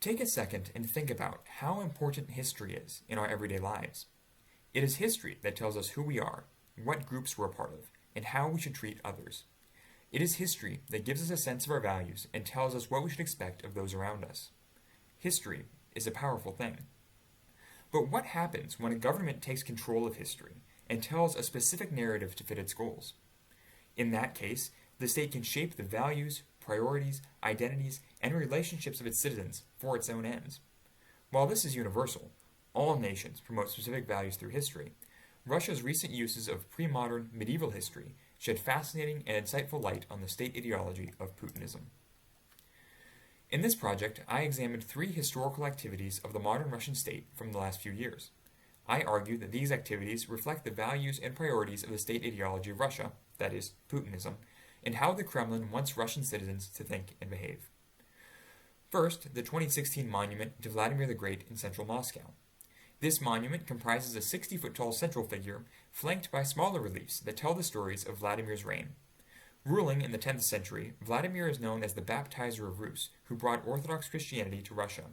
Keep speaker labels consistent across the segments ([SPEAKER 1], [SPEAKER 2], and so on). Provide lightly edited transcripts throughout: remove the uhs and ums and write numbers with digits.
[SPEAKER 1] Take a second and think about how important history is in our everyday lives. It is history that tells us who we are, what groups we're a part of, and how we should treat others. It is history that gives us a sense of our values and tells us what we should expect of those around us. History is a powerful thing. But what happens when a government takes control of history and tells a specific narrative to fit its goals? In that case, the state can shape the values, priorities, identities, and relationships of its citizens for its own ends. While this is universal, all nations promote specific values through history. Russia's recent uses of pre-modern medieval history shed fascinating and insightful light on the state ideology of Putinism. In this project, I examined 3 historical activities of the modern Russian state from the last few years. I argue that these activities reflect the values and priorities of the state ideology of Russia, that is, Putinism, and how the Kremlin wants Russian citizens to think and behave. First, the 2016 monument to Vladimir the Great in central Moscow. This monument comprises a 60-foot-tall central figure, flanked by smaller reliefs that tell the stories of Vladimir's reign. Ruling in the 10th century, Vladimir is known as the baptizer of Rus, who brought Orthodox Christianity to Russia.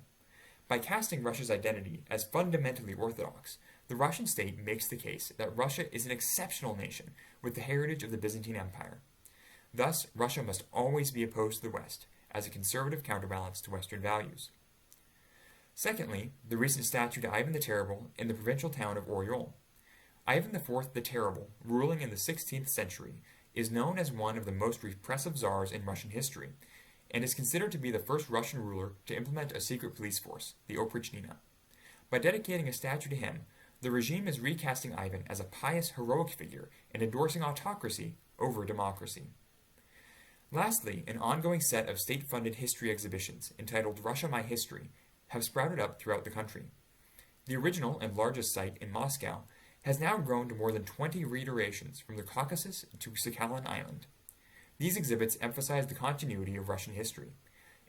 [SPEAKER 1] By casting Russia's identity as fundamentally Orthodox, the Russian state makes the case that Russia is an exceptional nation with the heritage of the Byzantine Empire. Thus, Russia must always be opposed to the West, as a conservative counterbalance to Western values. Secondly, the recent statue to Ivan the Terrible in the provincial town of Oryol. Ivan IV the Terrible, ruling in the 16th century, is known as one of the most repressive czars in Russian history, and is considered to be the first Russian ruler to implement a secret police force, the Oprichnina. By dedicating a statue to him, the regime is recasting Ivan as a pious, heroic figure and endorsing autocracy over democracy. Lastly, an ongoing set of state-funded history exhibitions entitled Russia My History have sprouted up throughout the country. The original and largest site in Moscow has now grown to more than 20 reiterations from the Caucasus to Sakhalin Island. These exhibits emphasize the continuity of Russian history.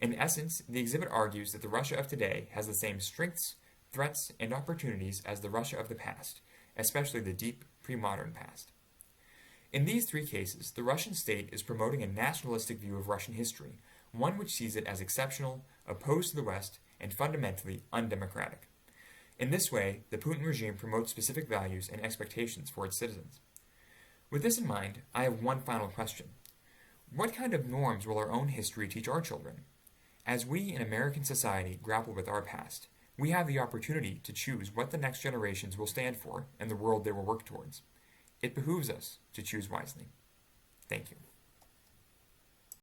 [SPEAKER 1] In essence, the exhibit argues that the Russia of today has the same strengths, threats, and opportunities as the Russia of the past, especially the deep, pre-modern past. In these 3 cases, the Russian state is promoting a nationalistic view of Russian history, one which sees it as exceptional, opposed to the West, and fundamentally undemocratic. In this way, the Putin regime promotes specific values and expectations for its citizens. With this in mind, I have one final question. What kind of norms will our own history teach our children? As we in American society grapple with our past, we have the opportunity to choose what the next generations will stand for and the world they will work towards. It behooves us to choose wisely. Thank you.